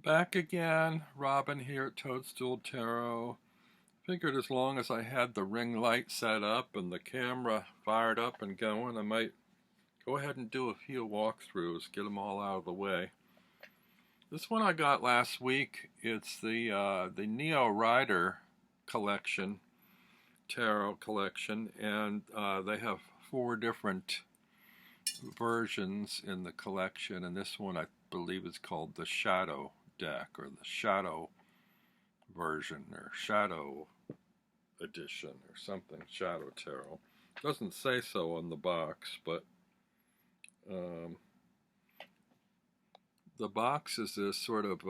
Back again, Robin here at Toadstool Tarot. Figured as long as I had the ring light set up and the camera fired up and going, I might go ahead and do a few walkthroughs, get them all out of the way. This one I got last week. It's the Neo Rider collection, tarot collection, and they have 4 different versions in the collection, and this one I believe is called the Shadow deck or the Shadow version or Shadow edition or something, Shadow Tarot. Doesn't say so on the box, but um, the box is this sort of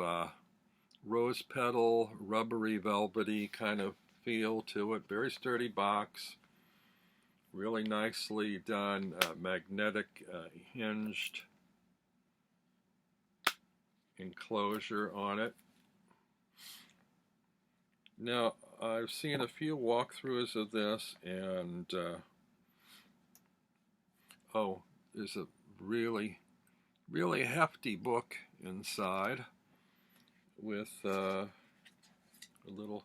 rose petal, rubbery, velvety kind of feel to it. Very sturdy box, really nicely done, magnetic hinged enclosure on it. Now, I've seen a few walkthroughs of this, and oh, there's a really, really hefty book inside with a little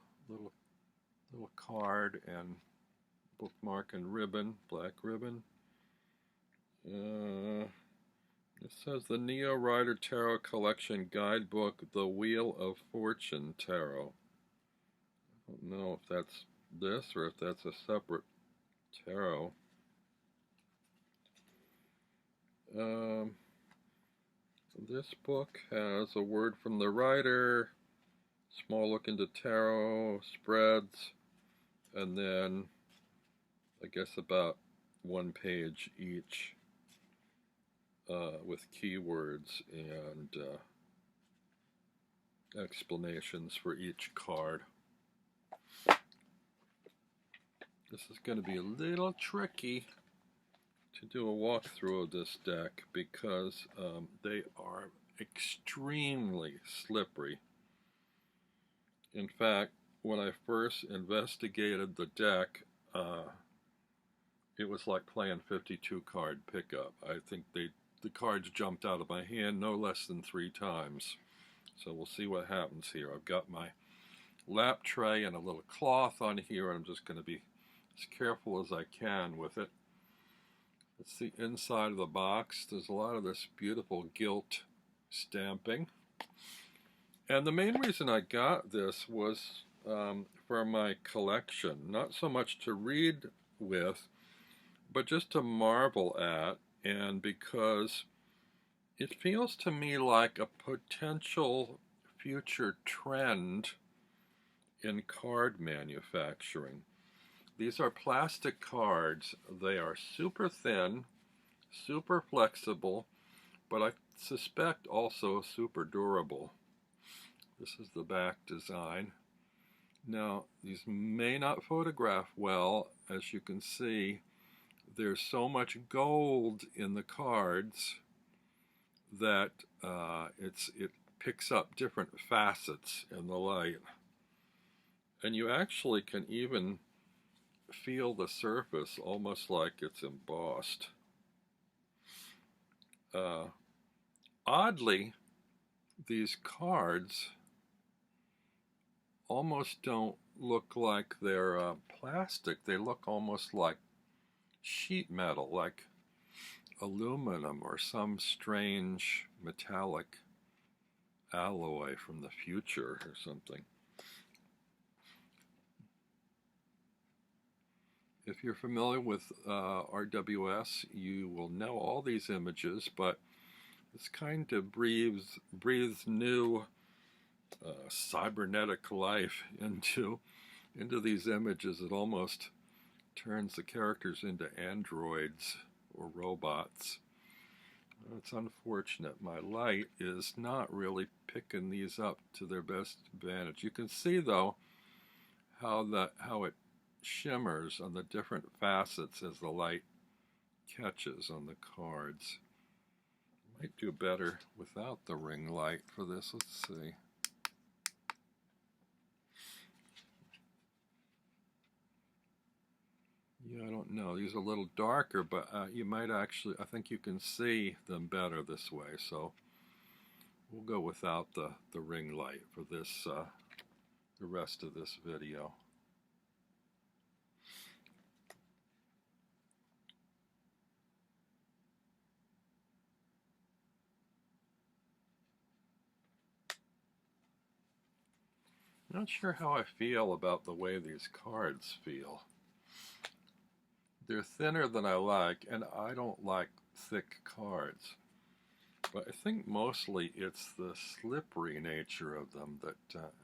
card and bookmark and ribbon, black ribbon. It says the Neo Rider Tarot Collection Guidebook, The Wheel of Fortune Tarot. I don't know if that's this or if that's a separate tarot. This book has a word from the writer, small look into tarot, spreads, and then I guess about 1 page each with keywords and explanations for each card. This is going to be a little tricky to do a walkthrough of this deck because they are extremely slippery. In fact, when I first investigated the deck, it was like playing 52 card pickup. I think the cards jumped out of my hand no less than 3 times. So we'll see what happens here. I've got my lap tray and a little cloth on here, and I'm just going to be as careful as I can with it. It's the inside of the box. There's a lot of this beautiful gilt stamping. And the main reason I got this was for my collection. Not so much to read with, but just to marvel at, and because it feels to me like a potential future trend in card manufacturing. These are plastic cards. They are super thin, super flexible, but I suspect also super durable. This is the back design. Now, these may not photograph well. As you can see, there's so much gold in the cards that it picks up different facets in the light. And you actually can even feel the surface almost like it's embossed. Oddly, these cards almost don't look like they're plastic. They look almost like sheet metal, like aluminum or some strange metallic alloy from the future or something. If you're familiar with RWS, you will know all these images, but this kind of breathes new cybernetic life into these images. It almost turns the characters into androids or robots. It's unfortunate. My light is not really picking these up to their best advantage. You can see though how it shimmers on the different facets as the light catches on the cards. Might do better without the ring light for this. Let's see. Yeah, I don't know. These are a little darker, but you might actually, I think you can see them better this way. So We'll go without the ring light for this, the rest of this video. Not sure how I feel about the way these cards feel. They're thinner than I like, and I don't like thick cards. But I think mostly it's the slippery nature of them that,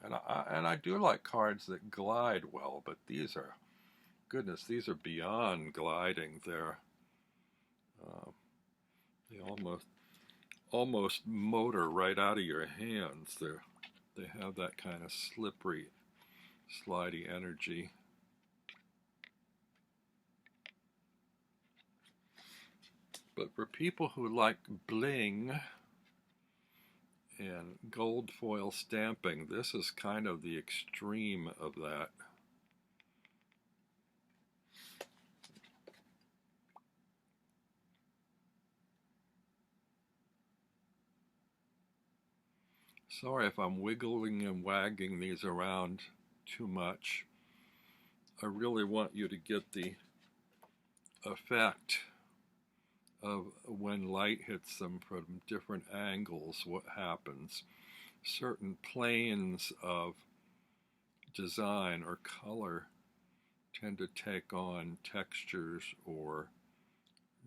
and I do like cards that glide well, but these are, goodness, these are beyond gliding. They almost motor right out of your hands. They have that kind of slippery, slidey energy. But for people who like bling and gold foil stamping, this is kind of the extreme of that. Sorry if I'm wiggling and wagging these around too much. I really want you to get the effect of when light hits them from different angles, what happens. Certain planes of design or color tend to take on textures or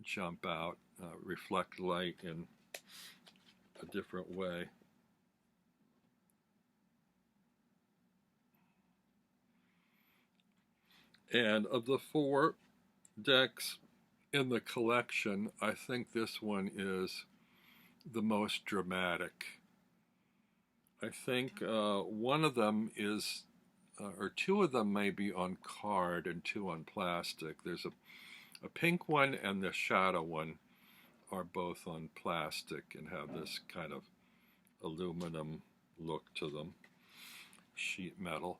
jump out, reflect light in a different way. And of the 4 decks in the collection, I think this one is the most dramatic. I think one of them is, or 2 of them may be on card and 2 on plastic. There's a pink one and the shadow one are both on plastic and have this kind of aluminum look to them, sheet metal.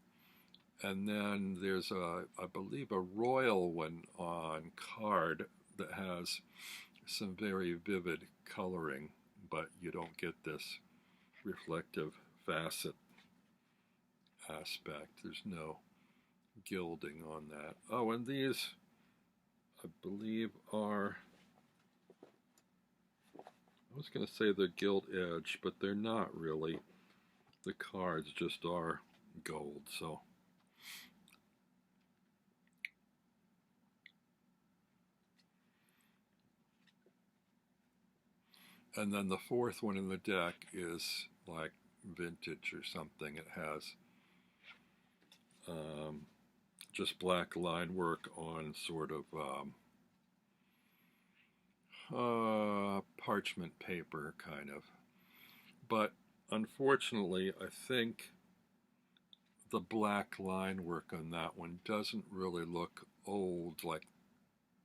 And then there's I believe a royal one on card that has some very vivid coloring, but you don't get this reflective facet aspect. There's no gilding on that. Oh, and these, I believe, are, I was going to say they're gilt edge, but they're not really. The cards just are gold, so. And then the 4th one in the deck is like vintage or something. It has just black line work on sort of parchment paper, kind of. But unfortunately, I think the black line work on that one doesn't really look old like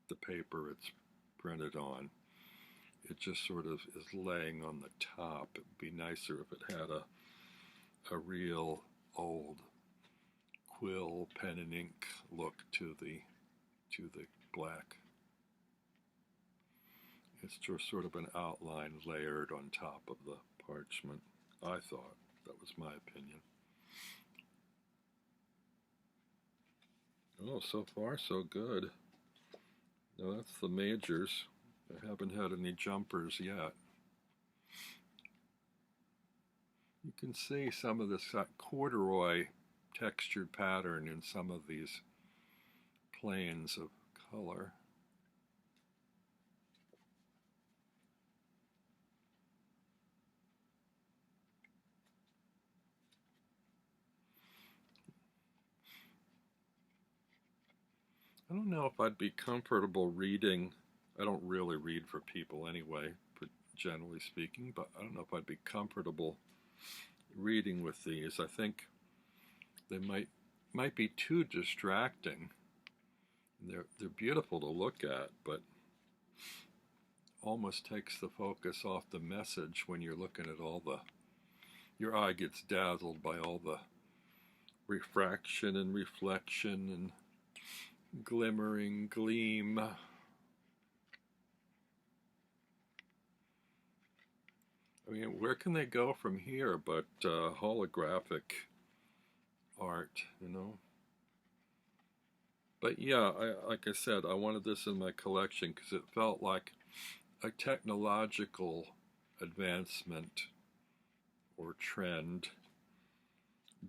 the paper it's printed on. It just sort of is laying on the top. It would be nicer if it had a real old quill pen and ink look to the black. It's just sort of an outline layered on top of the parchment. I thought that was my opinion. Oh, so far so good. No, that's the majors. I haven't had any jumpers yet. You can see some of this corduroy textured pattern in some of these planes of color. I don't know if I'd be comfortable reading. I don't really read for people anyway, generally speaking, but I don't know if I'd be comfortable reading with these. I think they might be too distracting. They're beautiful to look at, but almost takes the focus off the message when you're looking at all the, your eye gets dazzled by all the refraction and reflection and glimmering gleam. I mean, where can they go from here but holographic art, you know? But yeah, like I said, I wanted this in my collection because it felt like a technological advancement or trend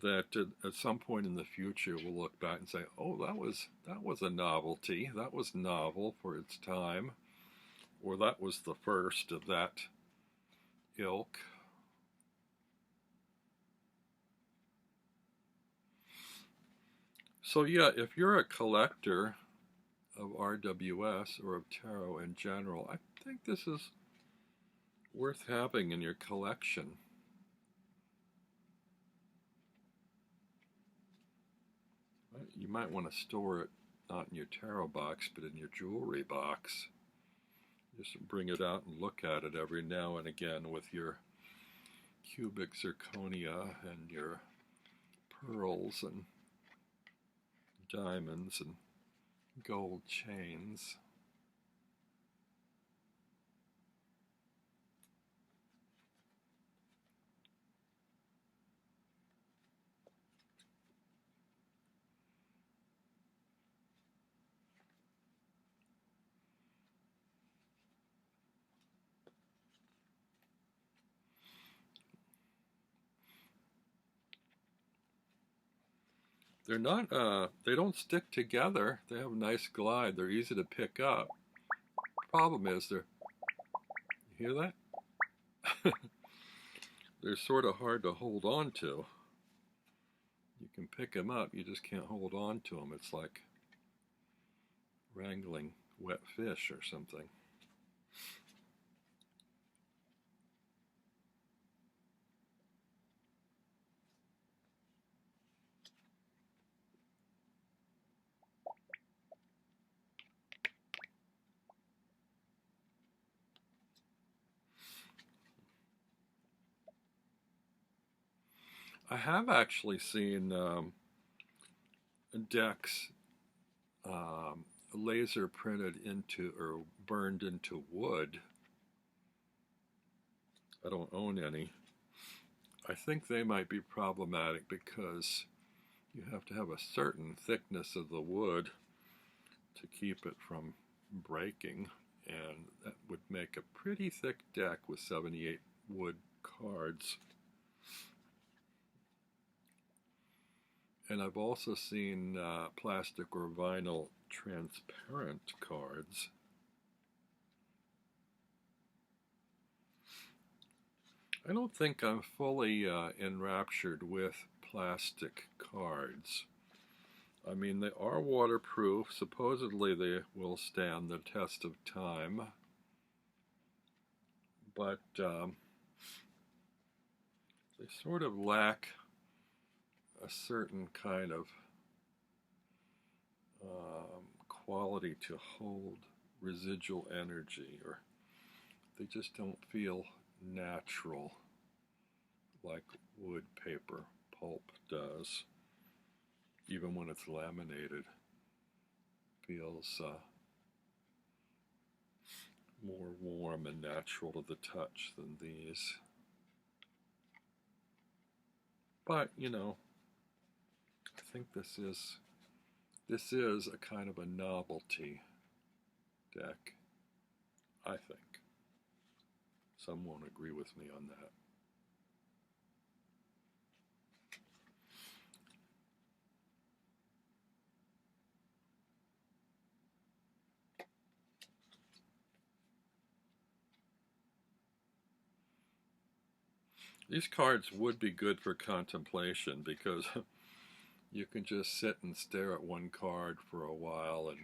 that at some point in the future we'll look back and say, "Oh, that was a novelty. That was novel for its time, or that was the first of that ilk." So yeah, if you're a collector of RWS or of tarot in general, I think this is worth having in your collection. You might want to store it not in your tarot box, but in your jewelry box. Just bring it out and look at it every now and again with your cubic zirconia and your pearls and diamonds and gold chains. They're not, they don't stick together. They have a nice glide. They're easy to pick up. Problem is, you hear that? They're sort of hard to hold on to. You can pick them up, you just can't hold on to them. It's like wrangling wet fish or something. I have actually seen decks laser printed into or burned into wood. I don't own any. I think they might be problematic because you have to have a certain thickness of the wood to keep it from breaking, and that would make a pretty thick deck with 78 wood cards. And I've also seen plastic or vinyl transparent cards. I don't think I'm fully enraptured with plastic cards. I mean, they are waterproof. Supposedly they will stand the test of time. But they sort of lack a certain kind of quality to hold residual energy, or they just don't feel natural like wood paper pulp does. Even when it's laminated, feels more warm and natural to the touch than these. But you know, I think this is a kind of a novelty deck. I think some won't agree with me on that. These cards would be good for contemplation because you can just sit and stare at one card for a while and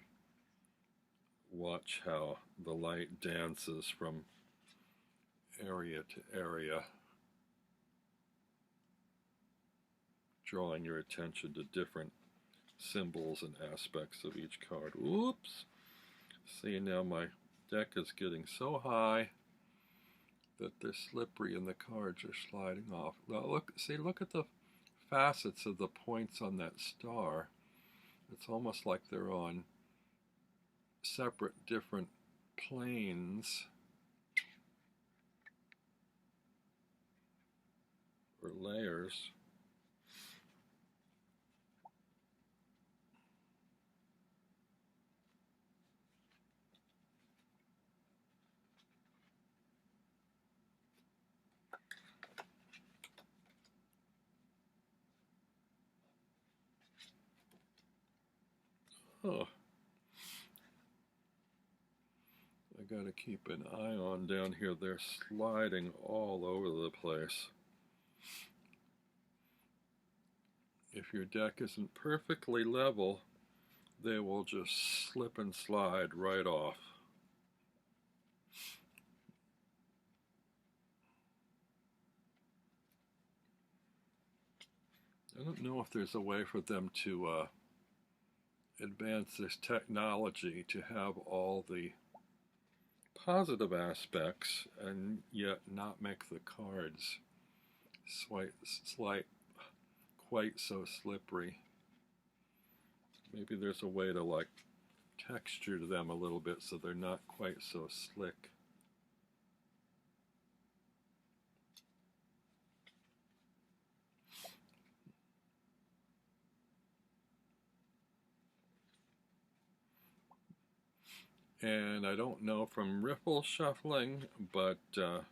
watch how the light dances from area to area, drawing your attention to different symbols and aspects of each card. Oops! See, now my deck is getting so high that they're slippery and the cards are sliding off. Now look at the facets of the points on that star. It's almost like they're on separate different planes. for layers. Oh, I gotta keep an eye on down here. They're sliding all over the place. If your deck isn't perfectly level, they will just slip and slide right off. I don't know if there's a way for them to advance this technology to have all the positive aspects and yet not make the cards quite so slippery. Maybe there's a way to like texture them a little bit so they're not quite so slick. And I don't know from riffle shuffling, but I'm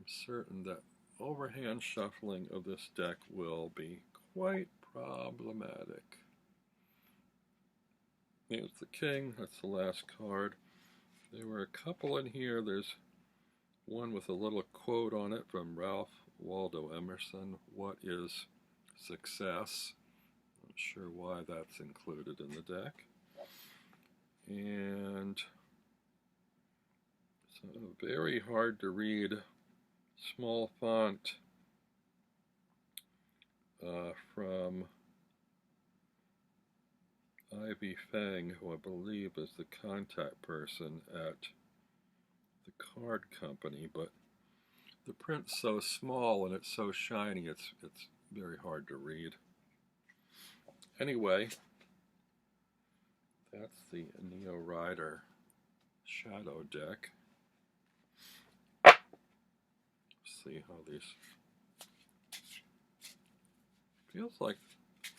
certain that overhand shuffling of this deck will be quite problematic. Here's the king, that's the last card. There were a couple in here. There's one with a little quote on it from Ralph Waldo Emerson. What is success? Not sure why that's included in the deck. And it's a very hard to read small font from Ivy Fang, who I believe is the contact person at the card company, but the print's so small and it's so shiny, it's very hard to read. Anyway, that's the Neo Rider Shadow deck. See how these feels like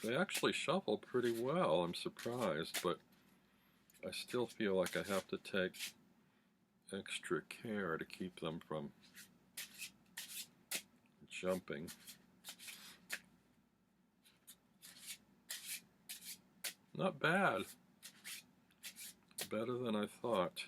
they actually shuffle pretty well. I'm surprised, but I still feel like I have to take extra care to keep them from jumping. Not bad. Better than I thought.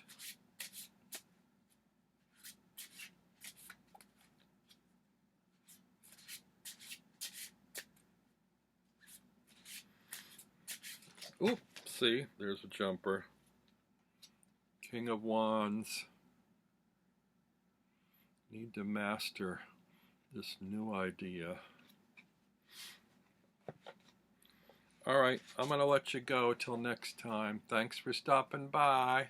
Oop, see, there's a jumper. King of Wands. Need to master this new idea. All right, I'm going to let you go till next time. Thanks for stopping by.